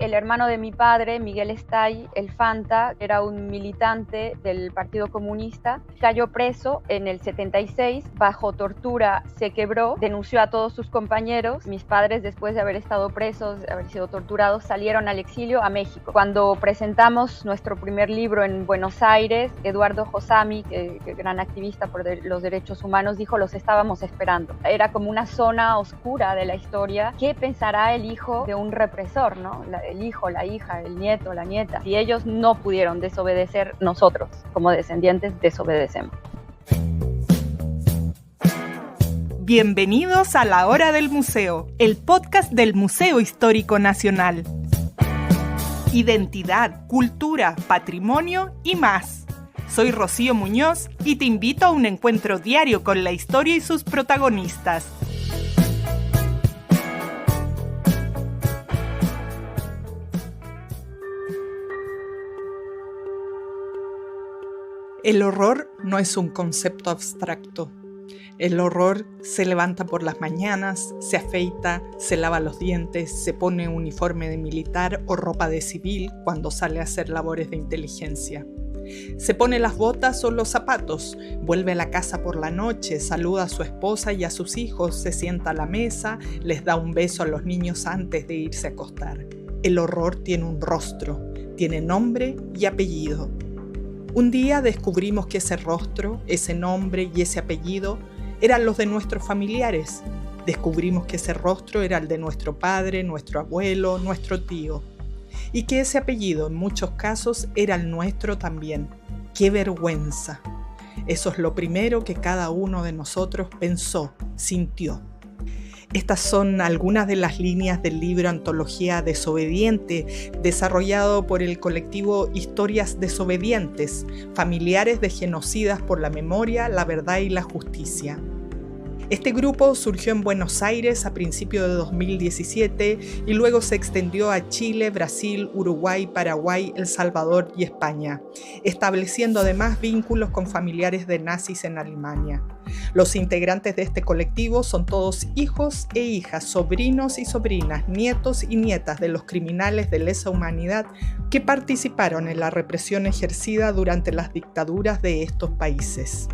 el hermano de mi padre, Miguel Estay, el Fanta, era un militante del Partido Comunista, cayó preso en el 76, bajo tortura se quebró, denunció a todos sus compañeros. Mis padres, después de haber estado presos, de haber sido torturados, salieron al exilio a México. Cuando presentamos nuestro primer libro en Buenos Aires, Eduardo Josami, que gran activista por los derechos humanos, dijo: los estábamos esperando. Era como una zona oscura de la historia. ¿Qué pensará el hijo de un represor, ¿no? El hijo, la hija, el nieto, la nieta. Si ellos no pudieron desobedecer, nosotros, como descendientes, desobedecemos. Bienvenidos a La Hora del Museo, el podcast del Museo Histórico Nacional. Identidad, cultura, patrimonio y más. Soy Rocío Muñoz y te invito a un encuentro diario con la historia y sus protagonistas. El horror no es un concepto abstracto. El horror se levanta por las mañanas, se afeita, se lava los dientes, se pone uniforme de militar o ropa de civil cuando sale a hacer labores de inteligencia. Se pone las botas o los zapatos, vuelve a la casa por la noche, saluda a su esposa y a sus hijos, se sienta a la mesa, les da un beso a los niños antes de irse a acostar. El horror tiene un rostro, tiene nombre y apellido. Un día descubrimos que ese rostro, ese nombre y ese apellido eran los de nuestros familiares. Descubrimos que ese rostro era el de nuestro padre, nuestro abuelo, nuestro tío. Y que ese apellido, en muchos casos, era el nuestro también. ¡Qué vergüenza! Eso es lo primero que cada uno de nosotros pensó, sintió. Estas son algunas de las líneas del libro Antología Desobediente, desarrollado por el colectivo Historias Desobedientes, familiares de genocidas por la memoria, la verdad y la justicia. Este grupo surgió en Buenos Aires a principios de 2017 y luego se extendió a Chile, Brasil, Uruguay, Paraguay, El Salvador y España, estableciendo además vínculos con familiares de nazis en Alemania. Los integrantes de este colectivo son todos hijos e hijas, sobrinos y sobrinas, nietos y nietas de los criminales de lesa humanidad que participaron en la represión ejercida durante las dictaduras de estos países.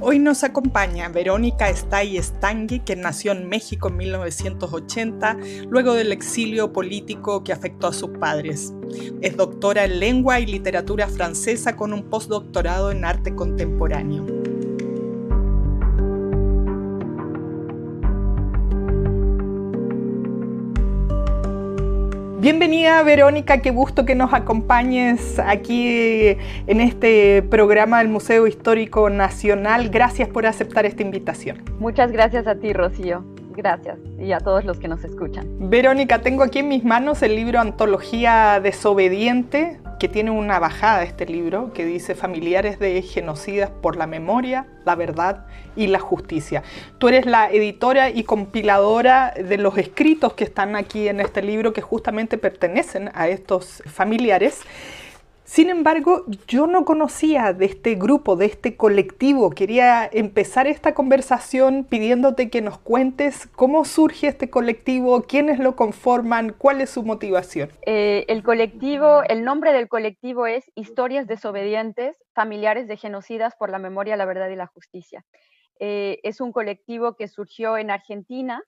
Hoy nos acompaña Verónica Estay Estangui, que nació en México en 1980, luego del exilio político que afectó a sus padres. Es doctora en lengua y literatura francesa con un postdoctorado en arte contemporáneo. Bienvenida, Verónica, qué gusto que nos acompañes aquí en este programa del Museo Histórico Nacional. Gracias por aceptar esta invitación. Muchas gracias a ti, Rocío. Gracias, y a todos los que nos escuchan. Verónica, tengo aquí en mis manos el libro Antología Desobediente, que tiene una bajada este libro, que dice Familiares de genocidas por la memoria, la verdad y la justicia. Tú eres la editora y compiladora de los escritos que están aquí en este libro, que justamente pertenecen a estos familiares. Sin embargo, yo no conocía de este grupo, de este colectivo. Quería empezar esta conversación pidiéndote que nos cuentes cómo surge este colectivo, quiénes lo conforman, cuál es su motivación. El nombre del colectivo es Historias Desobedientes, Familiares de Genocidas por la Memoria, la Verdad y la Justicia. Es un colectivo que surgió en Argentina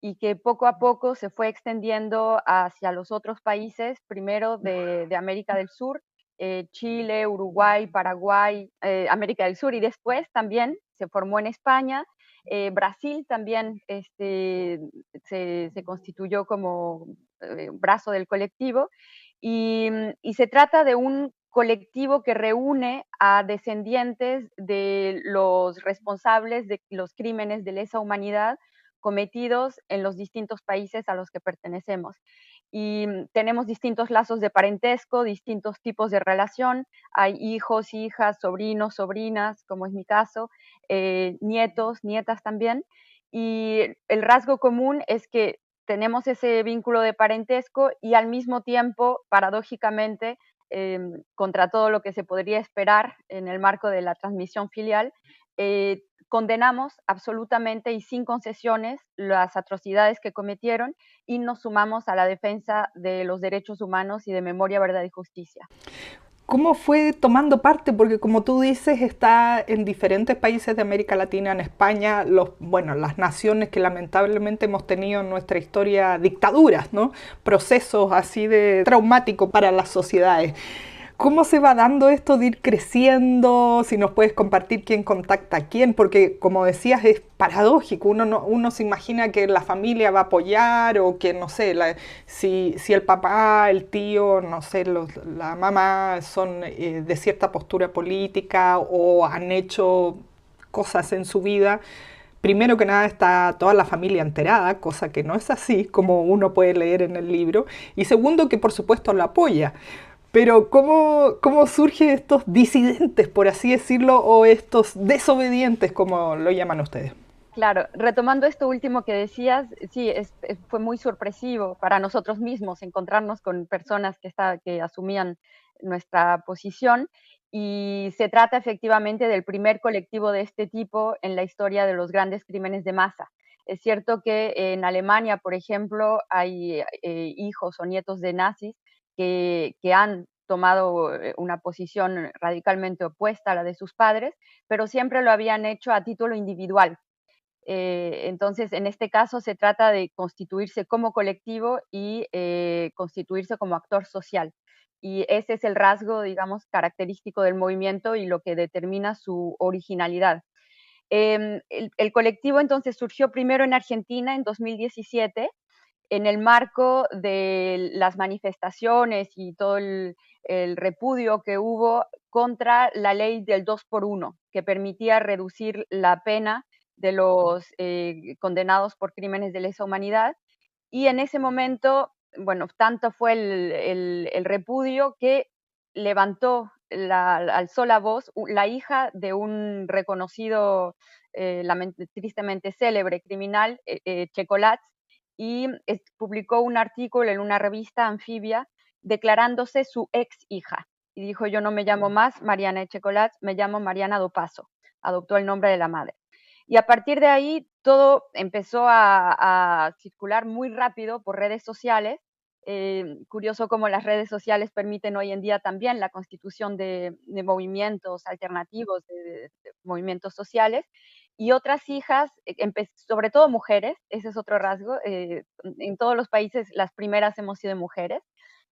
y que poco a poco se fue extendiendo hacia los otros países, primero de América del Sur, Chile, Uruguay, Paraguay, América del Sur, y después también se formó en España. Brasil también se constituyó como brazo del colectivo, y se trata de un colectivo que reúne a descendientes de los responsables de los crímenes de lesa humanidad cometidos en los distintos países a los que pertenecemos. Y tenemos distintos lazos de parentesco, distintos tipos de relación. Hay hijos, hijas, sobrinos, sobrinas, como es mi caso, nietos, nietas también. Y el rasgo común es que tenemos ese vínculo de parentesco y al mismo tiempo, paradójicamente, contra todo lo que se podría esperar en el marco de la transmisión filial, condenamos absolutamente y sin concesiones las atrocidades que cometieron y nos sumamos a la defensa de los derechos humanos y de memoria, verdad y justicia. ¿Cómo fue tomando parte? Porque como tú dices, está en diferentes países de América Latina, en España, las naciones que lamentablemente hemos tenido en nuestra historia dictaduras, ¿no? Procesos así de traumáticos para las sociedades. ¿Cómo se va dando esto de ir creciendo? Si nos puedes compartir quién contacta a quién, porque como decías es paradójico, uno se imagina que la familia va a apoyar o que no sé, si el papá, el tío, no sé, la mamá son de cierta postura política o han hecho cosas en su vida. Primero que nada está toda la familia enterada, cosa que no es así como uno puede leer en el libro, y segundo que por supuesto lo apoya. Pero ¿cómo surgen estos disidentes, por así decirlo, o estos desobedientes, como lo llaman ustedes? Claro, retomando esto último que decías, sí, fue muy sorpresivo para nosotros mismos encontrarnos con personas que asumían nuestra posición y se trata efectivamente del primer colectivo de este tipo en la historia de los grandes crímenes de masa. Es cierto que en Alemania, por ejemplo, hay hijos o nietos de nazis que han tomado una posición radicalmente opuesta a la de sus padres, pero siempre lo habían hecho a título individual. Entonces, en este caso se trata de constituirse como colectivo y constituirse como actor social. Y ese es el rasgo, digamos, característico del movimiento y lo que determina su originalidad. El colectivo entonces surgió primero en Argentina en 2017 en el marco de las manifestaciones y todo el repudio que hubo contra la ley del 2 por 1, que permitía reducir la pena de los condenados por crímenes de lesa humanidad. Y en ese momento, bueno, tanto fue el repudio que alzó la voz la hija de un reconocido, tristemente célebre criminal, Checolat, y publicó un artículo en una revista anfibia declarándose su ex hija. Y dijo, yo no me llamo más Mariana Echecolat, me llamo Mariana Dopazo. Adoptó el nombre de la madre. Y a partir de ahí todo empezó a circular muy rápido por redes sociales. Curioso cómo las redes sociales permiten hoy en día también la constitución de movimientos alternativos, de movimientos sociales. Y otras hijas, sobre todo mujeres, ese es otro rasgo, en todos los países las primeras hemos sido mujeres,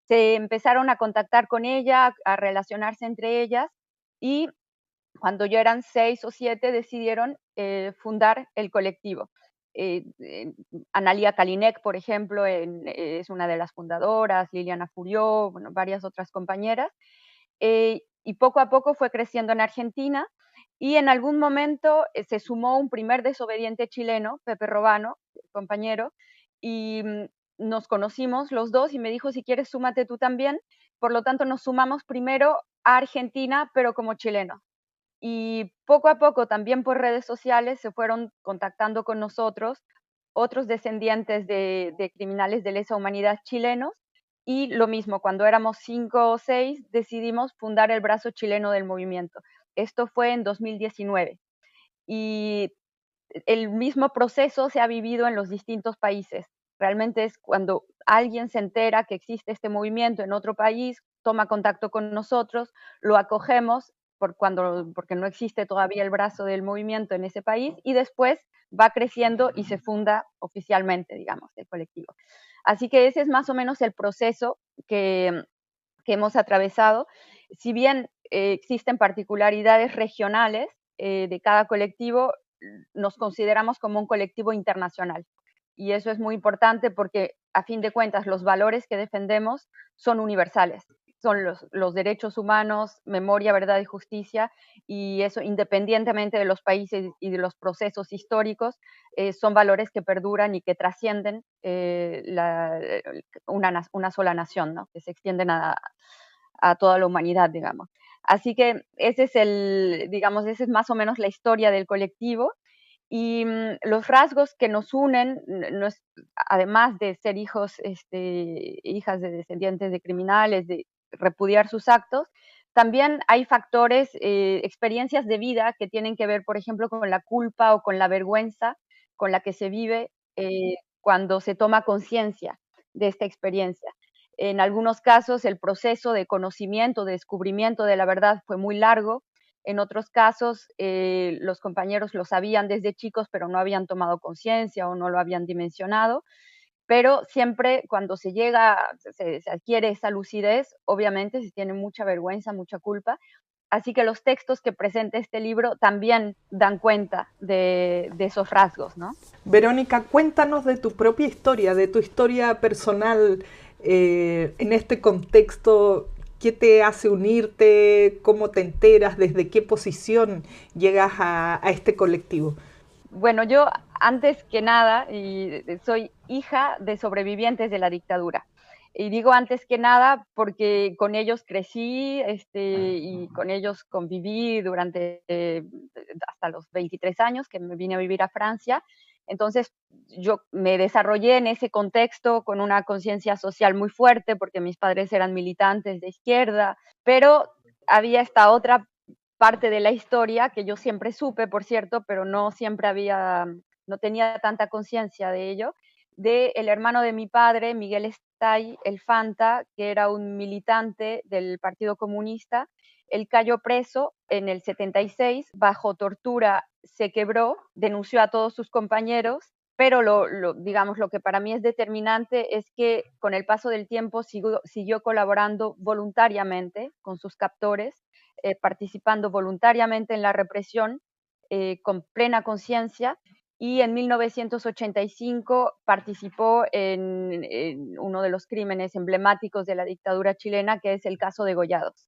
se empezaron a contactar con ella, a relacionarse entre ellas y cuando ya eran 6 o 7 decidieron fundar el colectivo. Analia Kalinek, por ejemplo, es una de las fundadoras, Liliana Furió, bueno, varias otras compañeras, y poco a poco fue creciendo en Argentina y en algún momento se sumó un primer desobediente chileno, Pepe Robano, compañero, y nos conocimos los dos y me dijo, si quieres, súmate tú también. Por lo tanto, nos sumamos primero a Argentina, pero como chilenos. Y poco a poco, también por redes sociales, se fueron contactando con nosotros otros descendientes de criminales de lesa humanidad chilenos. Y lo mismo, cuando éramos 5 o 6, decidimos fundar el brazo chileno del movimiento. Esto fue en 2019. Y el mismo proceso se ha vivido en los distintos países. Realmente es cuando alguien se entera que existe este movimiento en otro país, toma contacto con nosotros, lo acogemos porque no existe todavía el brazo del movimiento en ese país y después va creciendo y se funda oficialmente, digamos, el colectivo. Así que ese es más o menos el proceso que hemos atravesado. Si bien existen particularidades regionales de cada colectivo, nos consideramos como un colectivo internacional. Y eso es muy importante porque, a fin de cuentas, los valores que defendemos son universales. Son los derechos humanos, memoria, verdad y justicia, y eso independientemente de los países y de los procesos históricos, son valores que perduran y que trascienden una sola nación, ¿no? Que se extienden a toda la humanidad, digamos. Así que ese es digamos, esa es más o menos la historia del colectivo. Y los rasgos que nos unen, además de ser hijas de descendientes de criminales, de repudiar sus actos, también hay factores, experiencias de vida que tienen que ver, por ejemplo, con la culpa o con la vergüenza con la que se vive cuando se toma conciencia de esta experiencia. En algunos casos, el proceso de conocimiento, de descubrimiento de la verdad fue muy largo. En otros casos, los compañeros lo sabían desde chicos, pero no habían tomado conciencia o no lo habían dimensionado. Pero siempre cuando se llega, se adquiere esa lucidez, obviamente se tiene mucha vergüenza, mucha culpa. Así que los textos que presenta este libro también dan cuenta de esos rasgos, ¿no? Verónica, cuéntanos de tu propia historia, de tu historia personal en este contexto. ¿Qué te hace unirte? ¿Cómo te enteras? ¿Desde qué posición llegas a este colectivo? Bueno, yo antes que nada soy hija de sobrevivientes de la dictadura. Y digo antes que nada porque con ellos crecí y con ellos conviví durante hasta los 23 años que me vine a vivir a Francia. Entonces yo me desarrollé en ese contexto con una conciencia social muy fuerte porque mis padres eran militantes de izquierda, pero había esta otra parte de la historia que yo siempre supe, por cierto, pero no siempre no tenía tanta conciencia de ello, de el hermano de mi padre, Miguel Estay, el Fanta, que era un militante del Partido Comunista. Él cayó preso en el 76, bajo tortura se quebró, denunció a todos sus compañeros, pero digamos, lo que para mí es determinante es que con el paso del tiempo siguió colaborando voluntariamente con sus captores, participando voluntariamente en la represión con plena conciencia, y en 1985 participó en uno de los crímenes emblemáticos de la dictadura chilena, que es el caso de Gollados.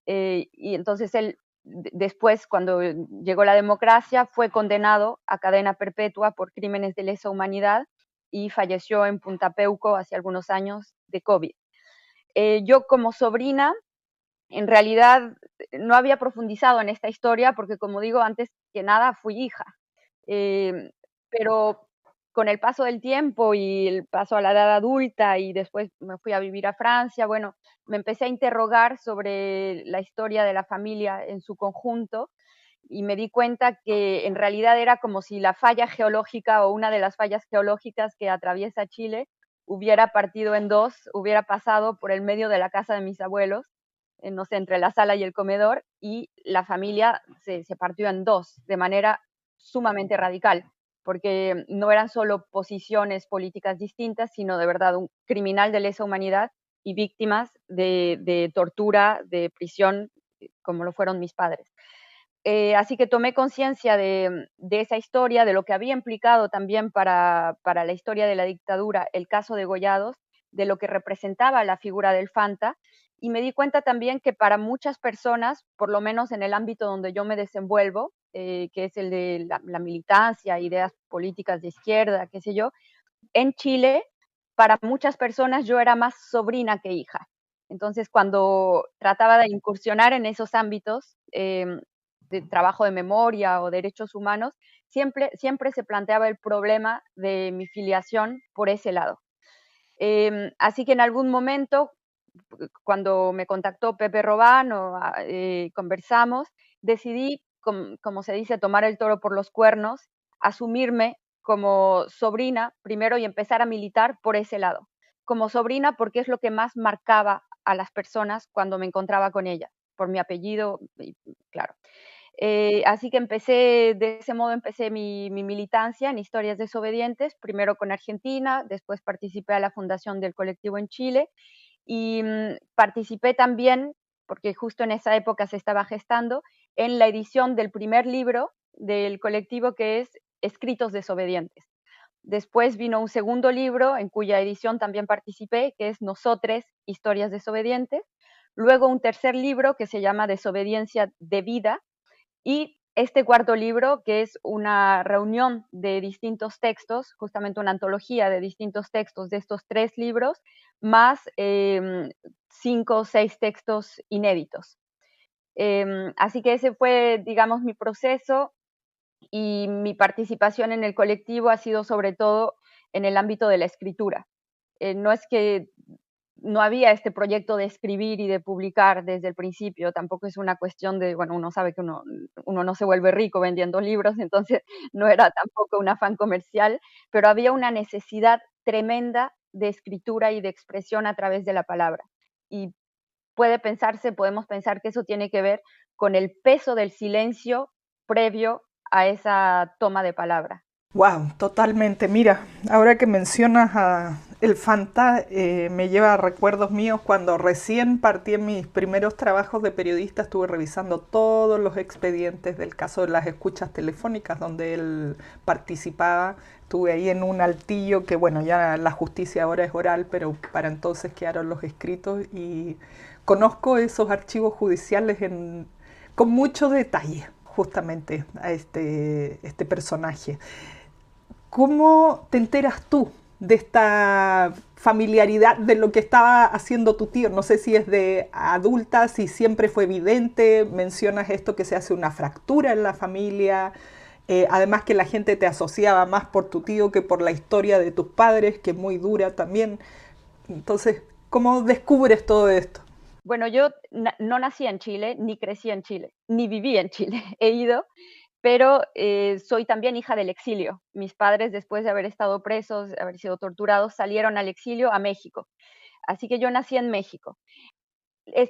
Y entonces él, después, cuando llegó la democracia, fue condenado a cadena perpetua por crímenes de lesa humanidad y falleció en Punta Peuco hace algunos años de COVID. Yo como sobrina, en realidad no había profundizado en esta historia porque, como digo, antes que nada fui hija. Eh, pero con el paso del tiempo y el paso a la edad adulta y después me fui a vivir a Francia, bueno, me empecé a interrogar sobre la historia de la familia en su conjunto y me di cuenta que en realidad era como si la falla geológica o una de las fallas geológicas que atraviesa Chile hubiera partido en dos, hubiera pasado por el medio de la casa de mis abuelos, no sé, entre la sala y el comedor, y la familia se partió en dos de manera sumamente radical, porque no eran solo posiciones políticas distintas, sino de verdad un criminal de lesa humanidad y víctimas de tortura, de prisión, como lo fueron mis padres. Así que tomé conciencia de esa historia, de lo que había implicado también para la historia de la dictadura el caso de Gollados, de lo que representaba la figura del Fanta, y me di cuenta también que para muchas personas, por lo menos en el ámbito donde yo me desenvuelvo, que es el de la militancia, ideas políticas de izquierda, qué sé yo, en Chile, para muchas personas yo era más sobrina que hija. Entonces, cuando trataba de incursionar en esos ámbitos de trabajo de memoria o derechos humanos, siempre se planteaba el problema de mi filiación por ese lado. Así que en algún momento, cuando me contactó Pepe Robán conversamos, decidí, como se dice, tomar el toro por los cuernos, asumirme como sobrina primero y empezar a militar por ese lado. Como sobrina porque es lo que más marcaba a las personas cuando me encontraba con ellas, por mi apellido, claro. Así que de ese modo empecé mi militancia en Historias Desobedientes, primero con Argentina, después participé a la fundación del colectivo en Chile y participé también, porque justo en esa época se estaba gestando, en la edición del primer libro del colectivo, que es Escritos Desobedientes. Después vino un segundo libro en cuya edición también participé, que es Nosotres, Historias Desobedientes. Luego un tercer libro que se llama Desobediencia de Vida, y este cuarto libro, que es una reunión de distintos textos, justamente una antología de distintos textos de estos tres libros, más 5 o 6 textos inéditos. Así que ese fue, digamos, mi proceso, y mi participación en el colectivo ha sido sobre todo en el ámbito de la escritura. No es que no había este proyecto de escribir y de publicar desde el principio, tampoco es una cuestión de, bueno, uno sabe que uno no se vuelve rico vendiendo libros, entonces no era tampoco un afán comercial, pero había una necesidad tremenda de escritura y de expresión a través de la palabra. Y podemos pensar que eso tiene que ver con el peso del silencio previo a esa toma de palabra. Wow, totalmente. Mira, ahora que mencionas a el Fanta, me lleva a recuerdos míos cuando recién partí en mis primeros trabajos de periodista, estuve revisando todos los expedientes del caso de las escuchas telefónicas donde él participaba. Estuve ahí en un altillo que, bueno, ya la justicia ahora es oral, pero para entonces quedaron los escritos y conozco esos archivos judiciales con mucho detalle justamente a este personaje. ¿Cómo te enteras tú de esta familiaridad de lo que estaba haciendo tu tío? No sé si es de adulta, si siempre fue evidente. Mencionas esto que se hace una fractura en la familia. Además que la gente te asociaba más por tu tío que por la historia de tus padres, que es muy dura también. Entonces, ¿cómo descubres todo esto? Bueno, yo no nací en Chile, ni crecí en Chile, ni viví en Chile. He ido, pero soy también hija del exilio. Mis padres, después de haber estado presos, de haber sido torturados, salieron al exilio a México. Así que yo nací en México.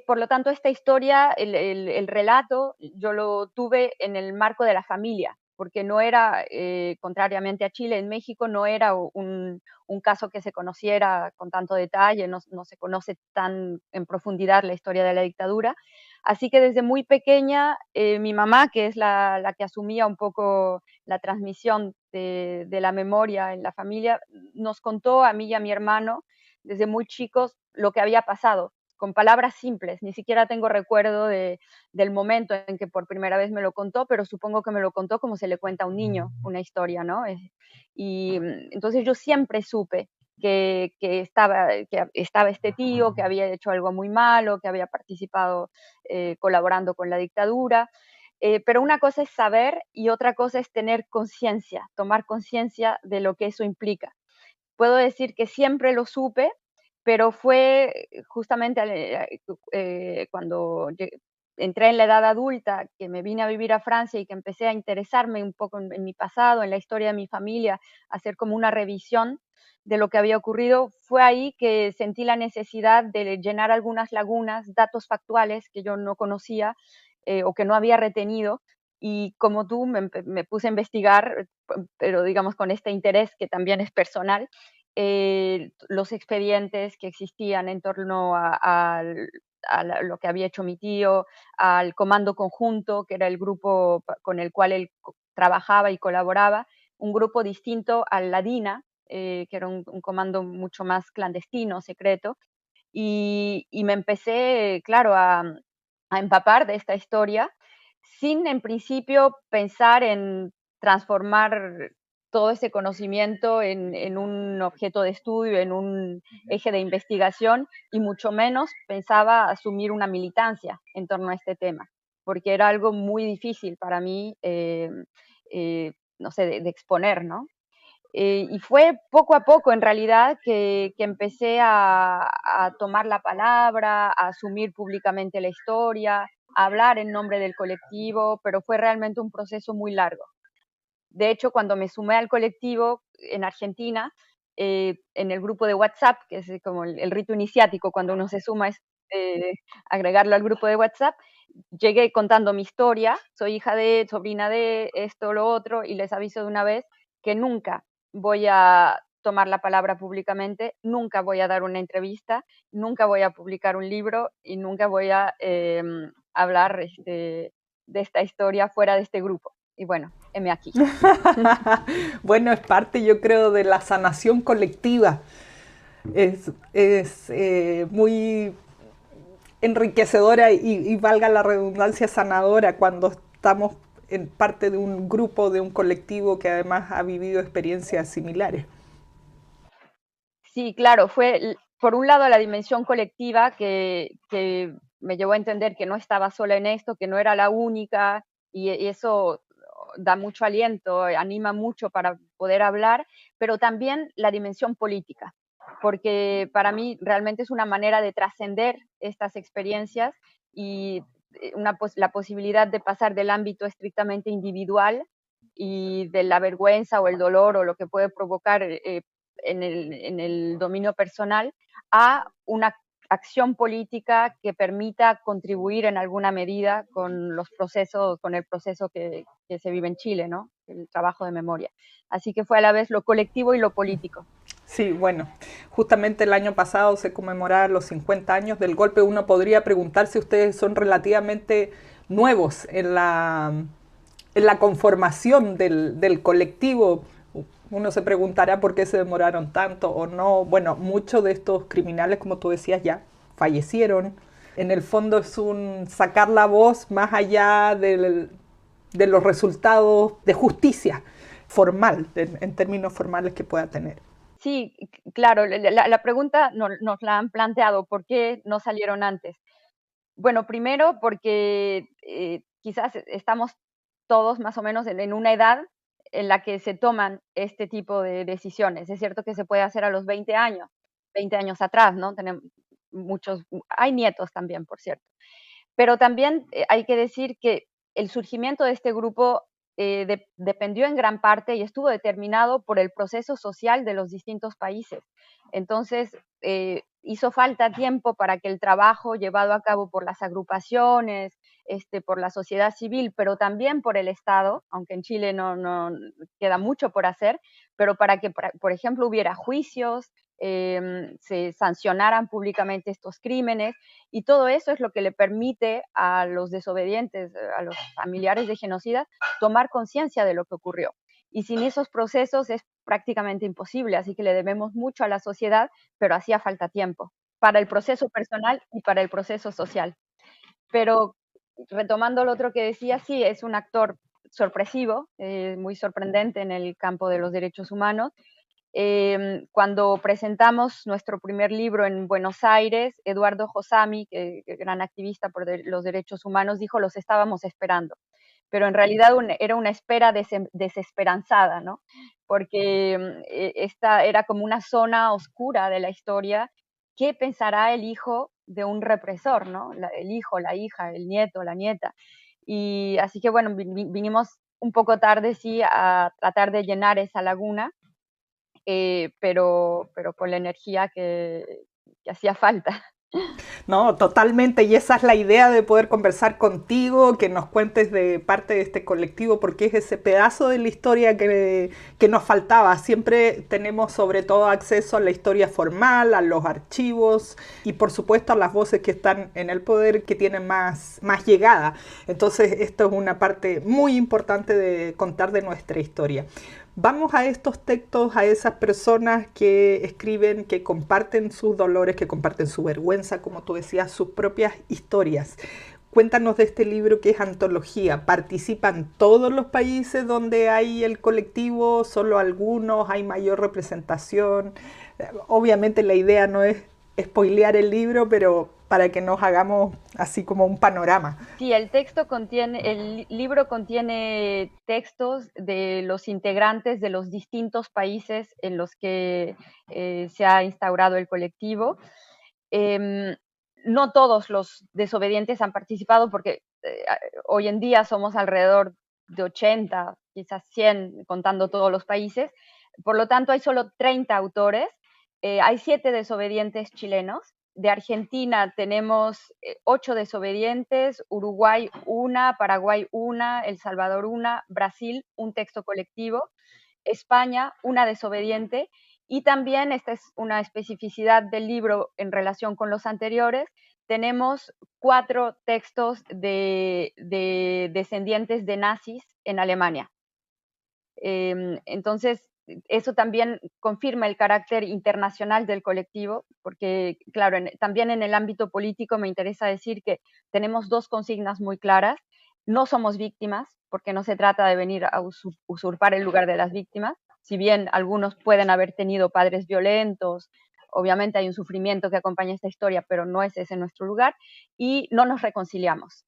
Por lo tanto, esta historia, el relato, yo lo tuve en el marco de la familia, porque no era, contrariamente a Chile, en México no era un caso que se conociera con tanto detalle, no se conoce tan en profundidad la historia de la dictadura. Así que desde muy pequeña, mi mamá, que es la que asumía un poco la transmisión de la memoria en la familia, nos contó a mí y a mi hermano desde muy chicos lo que había pasado con palabras simples, ni siquiera tengo recuerdo del momento en que por primera vez me lo contó, pero supongo que me lo contó como se le cuenta a un niño una historia, ¿no? Y entonces yo siempre supe que estaba este tío, que había hecho algo muy malo, que había participado colaborando con la dictadura. Pero una cosa es saber y otra cosa es tener conciencia, tomar conciencia de lo que eso implica. Puedo decir que siempre lo supe, pero fue justamente cuando entré en la edad adulta, que me vine a vivir a Francia y que empecé a interesarme un poco en mi pasado, en la historia de mi familia, hacer como una revisión de lo que había ocurrido, fue ahí que sentí la necesidad de llenar algunas lagunas, datos factuales que yo no conocía o que no había retenido. Y como tú, me puse a investigar, pero digamos con este interés que también es personal, los expedientes que existían en torno lo que había hecho mi tío, al Comando Conjunto, que era el grupo con el cual él trabajaba y colaboraba, un grupo distinto al la DINA, que era un comando mucho más clandestino, secreto, y me empecé, claro, a empapar de esta historia, sin en principio pensar en transformar todo ese conocimiento en un objeto de estudio, en un eje de investigación, y mucho menos pensaba asumir una militancia en torno a este tema, porque era algo muy difícil para mí, no sé, de exponer, ¿no? Y fue poco a poco, en realidad, que empecé a tomar la palabra, a asumir públicamente la historia, a hablar en nombre del colectivo, pero fue realmente un proceso muy largo. De hecho, cuando me sumé al colectivo en Argentina, en el grupo de WhatsApp, que es como el rito iniciático cuando uno se suma, es agregarlo al grupo de WhatsApp, llegué contando mi historia, soy hija de, sobrina de esto, lo otro, y les aviso de una vez que nunca voy a tomar la palabra públicamente, nunca voy a dar una entrevista, nunca voy a publicar un libro y nunca voy a hablar de esta historia fuera de este grupo. Y bueno, heme aquí. Bueno, es parte, yo creo, de la sanación colectiva. Es muy enriquecedora y valga la redundancia sanadora cuando estamos en parte de un grupo, de un colectivo que además ha vivido experiencias similares. Sí, claro, fue por un lado la dimensión colectiva que me llevó a entender que no estaba sola en esto, que no era la única, y eso da mucho aliento, anima mucho para poder hablar, pero también la dimensión política. porque para mí realmente es una manera de trascender estas experiencias y la posibilidad de pasar del ámbito estrictamente individual y de la vergüenza o el dolor o lo que puede provocar en el dominio personal a una acción política que permita contribuir en alguna medida con los procesos, con el proceso que se vive en Chile, ¿no? El trabajo de memoria. Así que fue a la vez lo colectivo y lo político. Sí, bueno, justamente el año pasado se conmemoraron los 50 años del golpe. Uno podría preguntar si ustedes son relativamente nuevos en la conformación del colectivo. Uno se preguntará por qué se demoraron tanto o no. Bueno, muchos de estos criminales, como tú decías, ya fallecieron. En el fondo es un sacar la voz más allá de los resultados de justicia formal, en términos formales que pueda tener. Sí, claro, la pregunta nos la han planteado, ¿por qué no salieron antes? Bueno, primero porque quizás estamos todos más o menos en una edad en la que se toman este tipo de decisiones. Es cierto que se puede hacer a los 20 años atrás, ¿no? Tenemos muchos, hay nietos también, por cierto. Pero también hay que decir que el surgimiento de este grupo dependió en gran parte y estuvo determinado por el proceso social de los distintos países. Entonces, hizo falta tiempo para que el trabajo llevado a cabo por las agrupaciones, por la sociedad civil, pero también por el Estado, aunque en Chile no queda mucho por hacer, pero para que, por ejemplo, hubiera juicios, se sancionaran públicamente estos crímenes, y todo eso es lo que le permite a los desobedientes, a los familiares de genocidas, tomar conciencia de lo que ocurrió. Y sin esos procesos es prácticamente imposible, así que le debemos mucho a la sociedad, pero hacía falta tiempo para el proceso personal y para el proceso social. Pero retomando lo otro que decía, sí, es un actor sorpresivo, muy sorprendente en el campo de los derechos humanos. Cuando presentamos nuestro primer libro en Buenos Aires, Eduardo Josami, gran activista por los derechos humanos, dijo: los estábamos esperando. Pero en realidad era una espera desesperanzada, ¿no? Porque esta era como una zona oscura de la historia. ¿Qué pensará el hijo de un represor, ¿no? El hijo, la hija, el nieto, la nieta. Y así que bueno, vinimos un poco tarde, sí, a tratar de llenar esa laguna, pero con la energía que hacía falta. No, totalmente, y esa es la idea de poder conversar contigo, que nos cuentes de parte de este colectivo, porque es ese pedazo de la historia que nos faltaba. Siempre tenemos sobre todo acceso a la historia formal, a los archivos y por supuesto a las voces que están en el poder, que tienen más llegada. Entonces esto es una parte muy importante de contar de nuestra historia. Vamos a estos textos, a esas personas que escriben, que comparten sus dolores, que comparten su vergüenza, como tú decías, sus propias historias. Cuéntanos de este libro que es antología. ¿Participan todos los países donde hay el colectivo? ¿Solo algunos? ¿Hay mayor representación? Obviamente la idea no es spoilear el libro, pero para que nos hagamos así como un panorama. Sí, el libro contiene textos de los integrantes de los distintos países en los que se ha instaurado el colectivo. Em, no todos los desobedientes han participado porque hoy en día somos alrededor de 80, quizás 100, contando todos los países. Por lo tanto, hay solo 30 autores. Hay 7 desobedientes chilenos. De Argentina tenemos 8 desobedientes, Uruguay una, Paraguay una, El Salvador una, Brasil un texto colectivo, España una desobediente. Y también, esta es una especificidad del libro en relación con los anteriores, tenemos 4 textos de descendientes de nazis en Alemania. Entonces, eso también confirma el carácter internacional del colectivo, porque, claro, también en el ámbito político me interesa decir que tenemos 2 consignas muy claras. No somos víctimas, porque no se trata de venir a usurpar el lugar de las víctimas. Si bien algunos pueden haber tenido padres violentos, obviamente hay un sufrimiento que acompaña esta historia, pero no es ese nuestro lugar. Y no nos reconciliamos,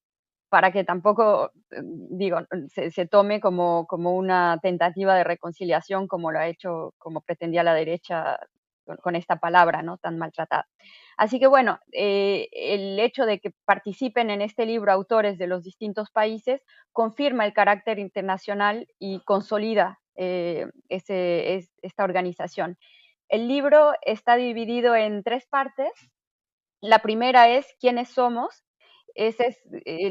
para que tampoco, digo, se tome como una tentativa de reconciliación como lo ha hecho, como pretendía la derecha con esta palabra, ¿no?, tan maltratada. Así que bueno, el hecho de que participen en este libro autores de los distintos países confirma el carácter internacional y consolida esta organización. El libro está dividido en 3 partes. La primera es ¿quiénes somos? Esa es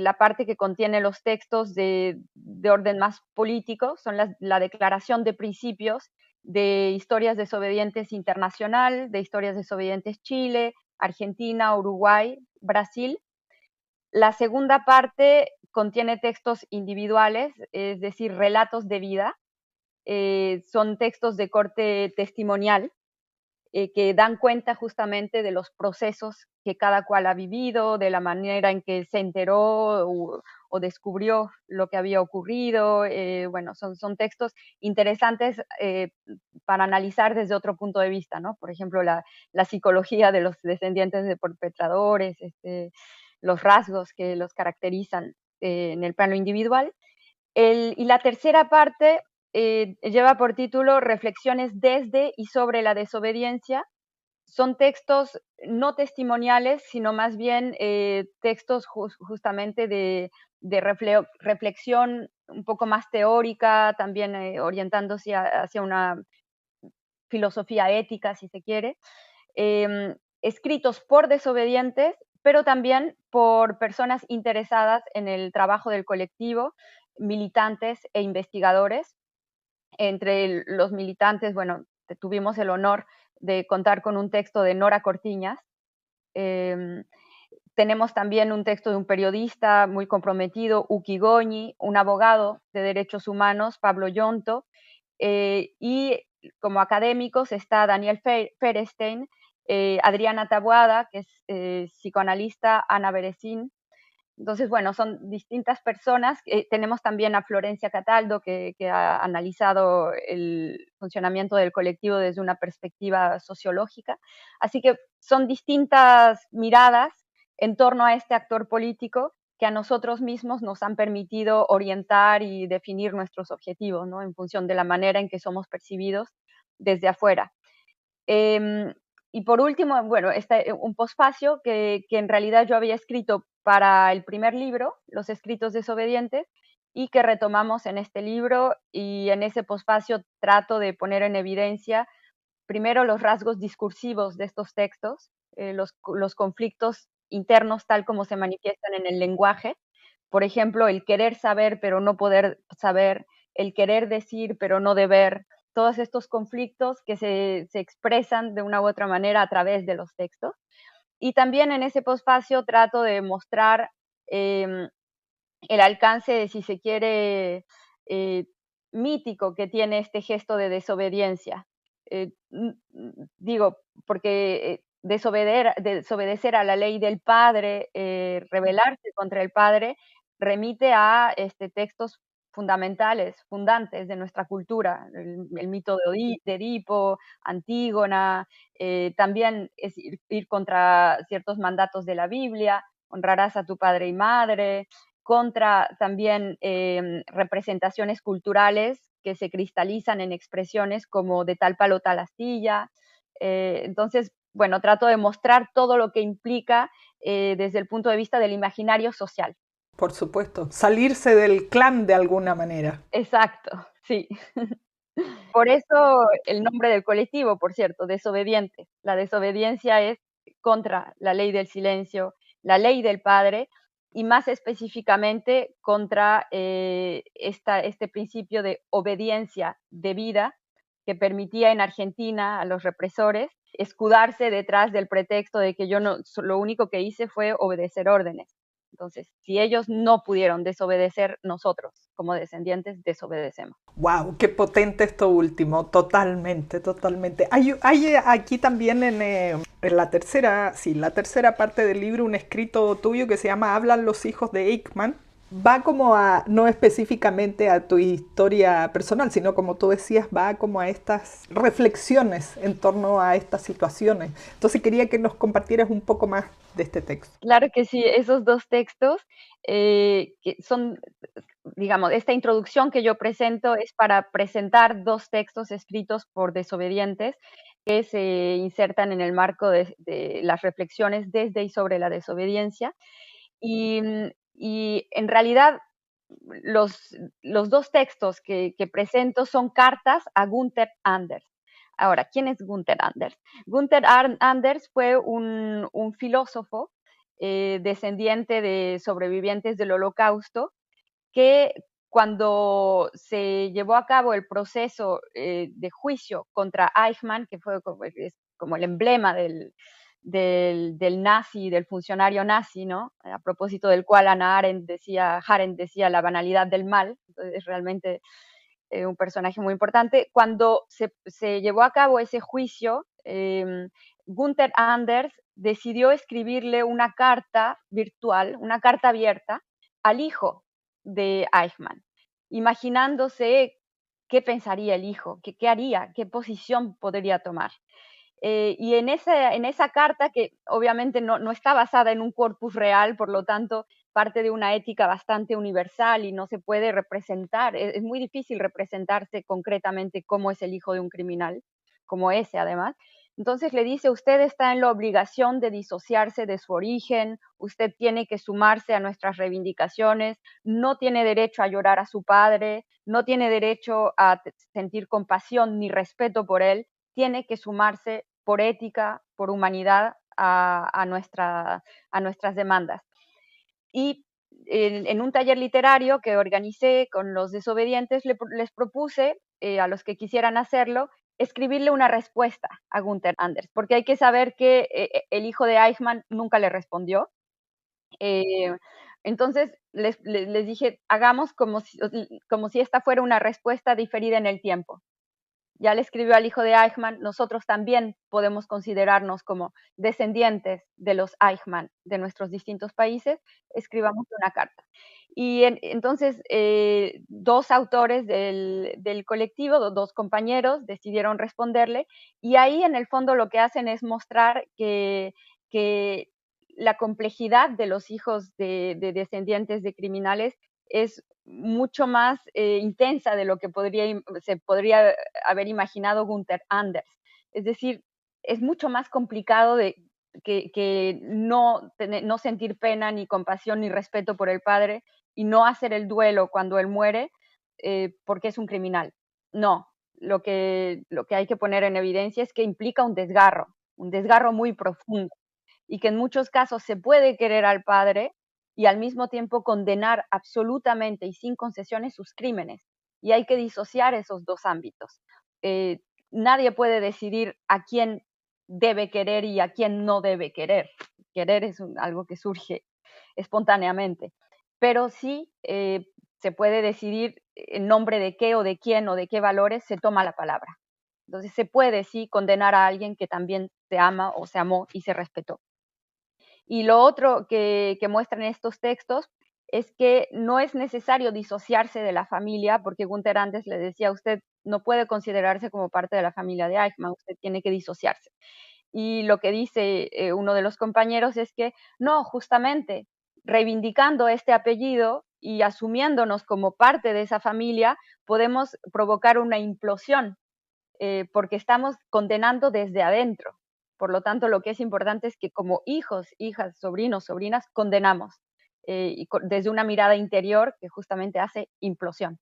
la parte que contiene los textos de orden más político, son la declaración de principios de Historias Desobedientes Internacional, de Historias Desobedientes Chile, Argentina, Uruguay, Brasil. La segunda parte contiene textos individuales, es decir, relatos de vida. Son textos de corte testimonial, que dan cuenta justamente de los procesos que cada cual ha vivido, de la manera en que se enteró o descubrió lo que había ocurrido. Bueno, son textos interesantes para analizar desde otro punto de vista, ¿no? Por ejemplo, la psicología de los descendientes de perpetradores, los rasgos que los caracterizan en el plano individual. Y la tercera parte lleva por título Reflexiones desde y sobre la desobediencia. Son textos no testimoniales, sino más bien textos justamente de reflexión un poco más teórica, también orientándose hacia una filosofía ética, si se quiere, escritos por desobedientes, pero también por personas interesadas en el trabajo del colectivo, militantes e investigadores. Entre los militantes, bueno, tuvimos el honor de contar con un texto de Nora Cortiñas. Eh, Tenemos también un texto de un periodista muy comprometido, Uki Goñi, un abogado de derechos humanos, Pablo Yonto, y como académicos está Daniel Ferestein, Adriana Taboada, que es psicoanalista, Ana Berecín. Entonces, bueno, son distintas personas. Tenemos también a Florencia Cataldo, que ha analizado el funcionamiento del colectivo desde una perspectiva sociológica. Así que son distintas miradas en torno a este actor político que a nosotros mismos nos han permitido orientar y definir nuestros objetivos, ¿no?, en función de la manera en que somos percibidos desde afuera. Eh, y por último, bueno, un posfacio que en realidad yo había escrito para el primer libro, Los Escritos Desobedientes, y que retomamos en este libro, y en ese posfacio trato de poner en evidencia primero los rasgos discursivos de estos textos, los conflictos internos tal como se manifiestan en el lenguaje. Por ejemplo, el querer saber pero no poder saber, el querer decir pero no deber, todos estos conflictos que se expresan de una u otra manera a través de los textos. Y también en ese posfacio trato de mostrar em, el alcance, si se quiere, eh, mítico que tiene este gesto de desobediencia. Digo, porque desobedecer a la ley del padre, rebelarse contra el padre, remite a textos fundamentales, fundantes de nuestra cultura, el mito de Edipo, Antígona, también es ir contra ciertos mandatos de la Biblia, honrarás a tu padre y madre, contra también representaciones culturales que se cristalizan en expresiones como de tal palo tal astilla. Entonces, bueno, trato de mostrar todo lo que implica desde el punto de vista del imaginario social. Por supuesto, salirse del clan de alguna manera. Exacto, sí. Por eso el nombre del colectivo, por cierto, Desobediente. La desobediencia es contra la ley del silencio, la ley del padre, y más específicamente contra este principio de obediencia debida que permitía en Argentina a los represores escudarse detrás del pretexto de que yo no, lo único que hice fue obedecer órdenes. Entonces, si ellos no pudieron desobedecer, nosotros, como descendientes, desobedecemos. Wow, qué potente esto último, totalmente, totalmente. Hay aquí también en la tercera parte del libro un escrito tuyo que se llama Hablan los hijos de Eichmann. Va como a, no específicamente a tu historia personal, sino como tú decías, va como a estas reflexiones en torno a estas situaciones. Entonces quería que nos compartieras un poco más de este texto. Claro que sí, esos dos textos que son, digamos, esta introducción que yo presento es para presentar dos textos escritos por desobedientes. que se insertan en el marco de las reflexiones desde y sobre la desobediencia. Y en realidad los dos textos que presento son cartas a Gunther Anders. Ahora, ¿quién es Gunther Anders? Gunther Anders fue un filósofo descendiente de sobrevivientes del Holocausto que cuando se llevó a cabo el proceso de juicio contra Eichmann, que fue como el emblema del nazi, del funcionario nazi, ¿no? A propósito del cual Arendt decía la banalidad del mal, entonces es realmente un personaje muy importante. Cuando se llevó a cabo ese juicio, Gunther Anders decidió escribirle una carta virtual, una carta abierta al hijo de Eichmann, imaginándose qué pensaría el hijo, qué haría, qué posición podría tomar. Y en esa carta, que obviamente no está basada en un corpus real, por lo tanto, parte de una ética bastante universal y no se puede representar, es muy difícil representarse concretamente cómo es el hijo de un criminal, como ese además. Entonces le dice, usted está en la obligación de disociarse de su origen, usted tiene que sumarse a nuestras reivindicaciones, no tiene derecho a llorar a su padre, no tiene derecho a sentir compasión ni respeto por él, tiene que sumarse por ética, por humanidad a nuestras demandas. Y en un taller literario que organicé con los desobedientes, les propuse a los que quisieran hacerlo, escribirle una respuesta a Gunther Anders, porque hay que saber que el hijo de Eichmann nunca le respondió. Eh, entonces les dije, hagamos como si esta fuera una respuesta diferida en el tiempo. Ya le escribió al hijo de Eichmann, nosotros también podemos considerarnos como descendientes de los Eichmann de nuestros distintos países, escribamos una carta. Y entonces dos autores del colectivo, dos compañeros, decidieron responderle y ahí en el fondo lo que hacen es mostrar que la complejidad de los hijos de descendientes de criminales es mucho más intensa de lo que se podría haber imaginado Gunther Anders. Es decir, es mucho más complicado que no sentir pena, ni compasión, ni respeto por el padre y no hacer el duelo cuando él muere porque es un criminal. No, lo que hay que poner en evidencia es que implica un desgarro muy profundo y que en muchos casos se puede querer al padre y al mismo tiempo condenar absolutamente y sin concesiones sus crímenes. Y hay que disociar esos dos ámbitos. Eh, Nadie puede decidir a quién debe querer y a quién no debe querer. Querer es algo que surge espontáneamente, pero sí se puede decidir en nombre de qué o de quién o de qué valores se toma la palabra. Entonces se puede sí condenar a alguien que también se ama o se amó y se respetó. Y lo otro que muestran estos textos es que no es necesario disociarse de la familia, porque Gunther Anders le decía, usted no puede considerarse como parte de la familia de Eichmann, usted tiene que disociarse. Y lo que dice uno de los compañeros es que no, justamente reivindicando este apellido y asumiéndonos como parte de esa familia, podemos provocar una implosión porque estamos condenando desde adentro. Por lo tanto, lo que es importante es que como hijos, hijas, sobrinos, sobrinas, condenamos desde una mirada interior que justamente hace implosión.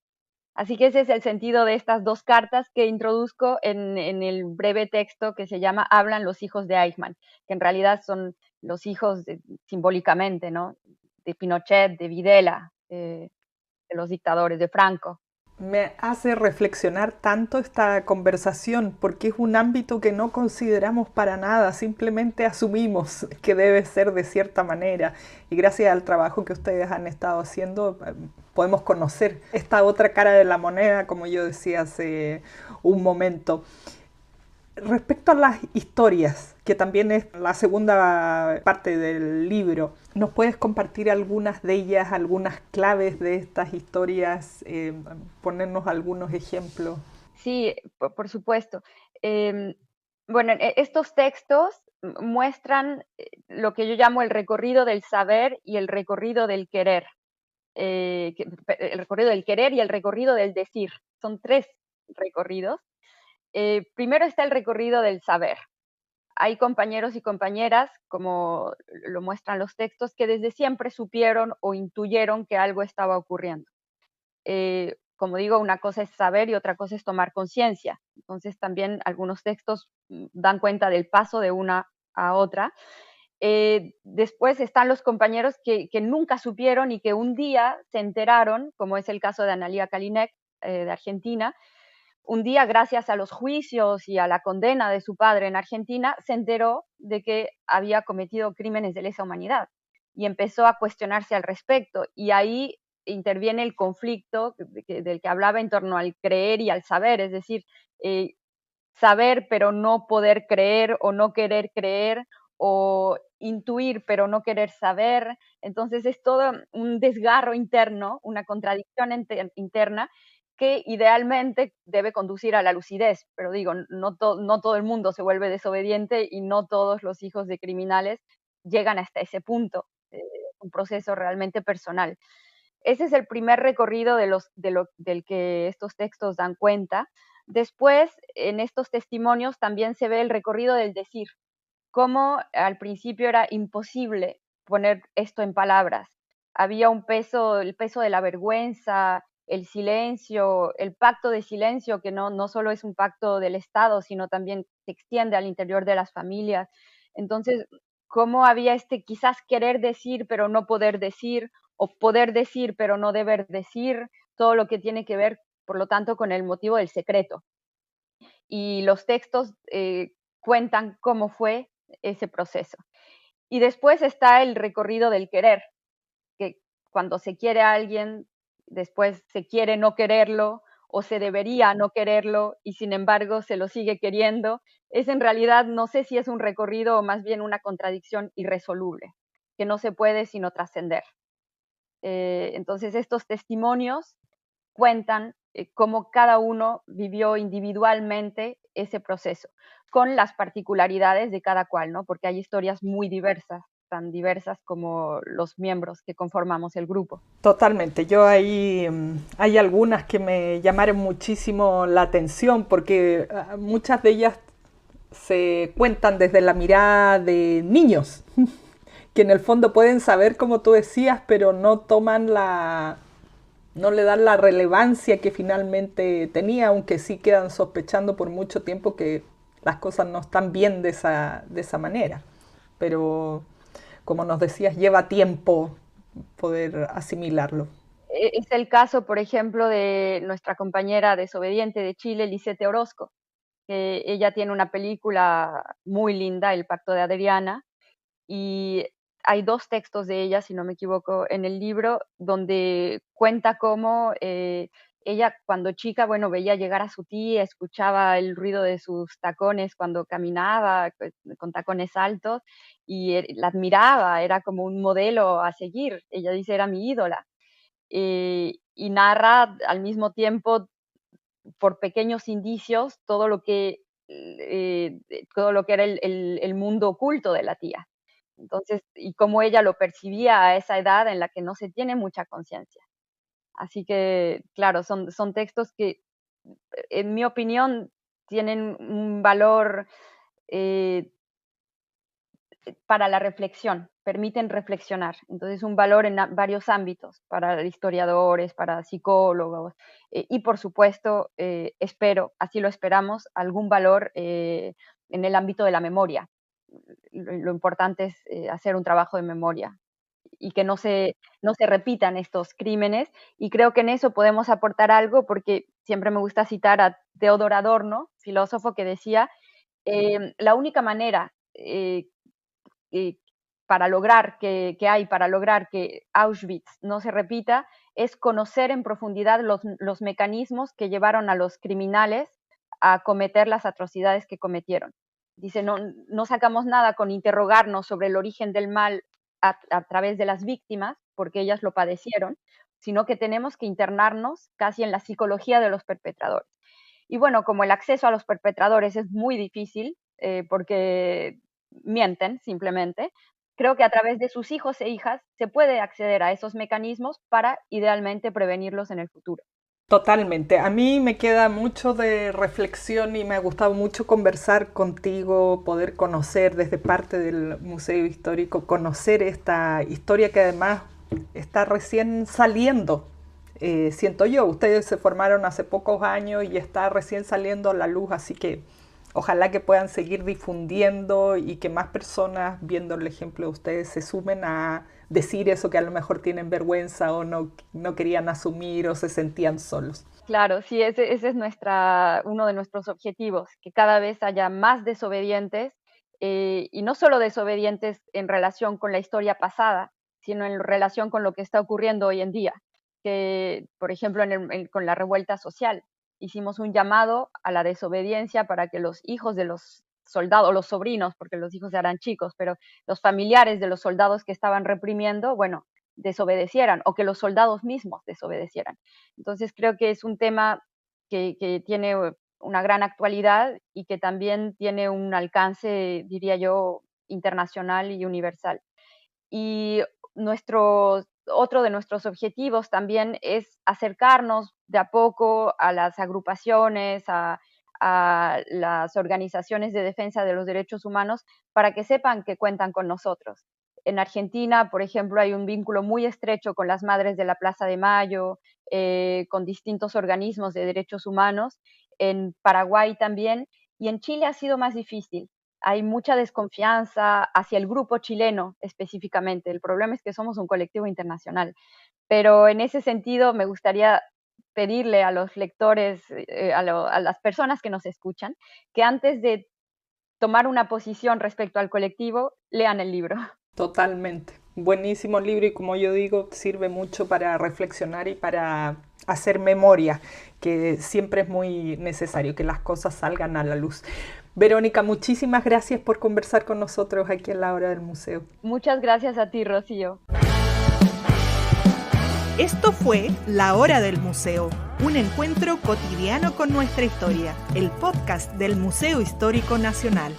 Así que ese es el sentido de estas dos cartas que introduzco en el breve texto que se llama Hablan los hijos de Eichmann, que en realidad son los hijos simbólicamente, ¿no? De Pinochet, de Videla, de los dictadores, de Franco. Me hace reflexionar tanto esta conversación porque es un ámbito que no consideramos para nada, simplemente asumimos que debe ser de cierta manera y gracias al trabajo que ustedes han estado haciendo podemos conocer esta otra cara de la moneda, como yo decía hace un momento. Respecto a las historias, que también es la segunda parte del libro, ¿nos puedes compartir algunas de ellas, algunas claves de estas historias, ponernos algunos ejemplos? Sí, por supuesto. Em, bueno, estos textos muestran lo que yo llamo el recorrido del saber y el recorrido del querer. El recorrido del querer y el recorrido del decir. Son tres recorridos. Primero está el recorrido del saber. Hay compañeros y compañeras, como lo muestran los textos, que desde siempre supieron o intuyeron que algo estaba ocurriendo. Como digo, una cosa es saber y otra cosa es tomar conciencia. Entonces también algunos textos dan cuenta del paso de una a otra. Después están los compañeros que nunca supieron y que un día se enteraron, como es el caso de Analía Kalinek, de Argentina. Un día, gracias a los juicios y a la condena de su padre en Argentina, se enteró de que había cometido crímenes de lesa humanidad y empezó a cuestionarse al respecto. Y ahí interviene el conflicto del que hablaba en torno al creer y al saber, es decir, eh, saber pero no poder creer o no querer creer o intuir pero no querer saber. Entonces es todo un desgarro interno, una contradicción interna que idealmente debe conducir a la lucidez, pero digo, no todo el mundo se vuelve desobediente y no todos los hijos de criminales llegan hasta ese punto, un proceso realmente personal. Ese es el primer recorrido del que estos textos dan cuenta. Después, en estos testimonios también se ve el recorrido del decir, cómo al principio era imposible poner esto en palabras. Había un peso, el peso de la vergüenza, el silencio, el pacto de silencio, que no solo es un pacto del Estado, sino también se extiende al interior de las familias. Entonces, cómo había quizás querer decir, pero no poder decir, o poder decir, pero no deber decir, todo lo que tiene que ver, por lo tanto, con el motivo del secreto. Y los textos cuentan cómo fue ese proceso. Y después está el recorrido del querer, que cuando se quiere a alguien, después se quiere no quererlo o se debería no quererlo y sin embargo se lo sigue queriendo. Es en realidad, no sé si es un recorrido o más bien una contradicción irresoluble, que no se puede sino trascender. Entonces estos testimonios cuentan cómo cada uno vivió individualmente ese proceso, con las particularidades de cada cual, ¿no? Porque hay historias muy diversas, tan diversas como los miembros que conformamos el grupo. Totalmente. Yo ahí hay algunas que me llamaron muchísimo la atención porque muchas de ellas se cuentan desde la mirada de niños, que en el fondo pueden saber, como tú decías, pero no le dan la relevancia que finalmente tenía, aunque sí quedan sospechando por mucho tiempo que las cosas no están bien de esa manera. Pero, como nos decías, lleva tiempo poder asimilarlo. Es el caso, por ejemplo, de nuestra compañera desobediente de Chile, Lisette Orozco, que ella tiene una película muy linda, El Pacto de Adriana, y hay dos textos de ella, si no me equivoco, en el libro, donde cuenta cómo ella cuando chica, bueno, veía llegar a su tía, escuchaba el ruido de sus tacones cuando caminaba, pues, con tacones altos, y la admiraba, era como un modelo a seguir. Ella dice, era mi ídola. Y narra al mismo tiempo, por pequeños indicios, todo lo que era el mundo oculto de la tía. Entonces, y cómo ella lo percibía a esa edad en la que no se tiene mucha conciencia. Así que, claro, son textos que, en mi opinión, tienen un valor eh, para la reflexión, permiten reflexionar. Entonces, un valor en varios ámbitos, para historiadores, para psicólogos, y por supuesto, espero, así lo esperamos, algún valor en el ámbito de la memoria. Lo importante es hacer un trabajo de memoria y que no se repitan estos crímenes. Y creo que en eso podemos aportar algo, porque siempre me gusta citar a Theodor Adorno, filósofo, que decía, la única manera eh, para lograr que Auschwitz no se repita es conocer en profundidad los mecanismos que llevaron a los criminales a cometer las atrocidades que cometieron. Dice, no sacamos nada con interrogarnos sobre el origen del mal a través de las víctimas, porque ellas lo padecieron, sino que tenemos que internarnos casi en la psicología de los perpetradores. Y bueno, como el acceso a los perpetradores es muy difícil, porque mienten simplemente, creo que a través de sus hijos e hijas se puede acceder a esos mecanismos para idealmente prevenirlos en el futuro. Totalmente. A mí me queda mucho de reflexión y me ha gustado mucho conversar contigo, poder conocer desde parte del Museo Histórico, conocer esta historia que además está recién saliendo. Siento yo, ustedes se formaron hace pocos años y está recién saliendo a la luz, así que ojalá que puedan seguir difundiendo y que más personas, viendo el ejemplo de ustedes, se sumen a decir eso que a lo mejor tienen vergüenza o no querían asumir o se sentían solos. Claro, sí, ese es uno de nuestros objetivos, que cada vez haya más desobedientes, y no solo desobedientes en relación con la historia pasada, sino en relación con lo que está ocurriendo hoy en día. Que, por ejemplo, con la revuelta social, hicimos un llamado a la desobediencia para que los hijos de los soldados, los sobrinos, porque los hijos eran chicos, pero los familiares de los soldados que estaban reprimiendo, bueno, desobedecieran, o que los soldados mismos desobedecieran. Entonces creo que es un tema que tiene una gran actualidad y que también tiene un alcance, diría yo, internacional y universal. Y otro de nuestros objetivos también es acercarnos de a poco a las agrupaciones, a las organizaciones de defensa de los derechos humanos, para que sepan que cuentan con nosotros. En Argentina, por ejemplo, hay un vínculo muy estrecho con las Madres de la Plaza de Mayo, con distintos organismos de derechos humanos, en Paraguay también, y en Chile ha sido más difícil. Hay mucha desconfianza hacia el grupo chileno específicamente. El problema es que somos un colectivo internacional. Pero en ese sentido me gustaría pedirle a los lectores, a las personas que nos escuchan, que antes de tomar una posición respecto al colectivo, lean el libro. Totalmente. Buenísimo libro y como yo digo, sirve mucho para reflexionar y para hacer memoria, que siempre es muy necesario que las cosas salgan a la luz. Verónica, muchísimas gracias por conversar con nosotros aquí en La Hora del Museo. Muchas gracias a ti, Rocío. Esto fue La Hora del Museo, un encuentro cotidiano con nuestra historia, el podcast del Museo Histórico Nacional.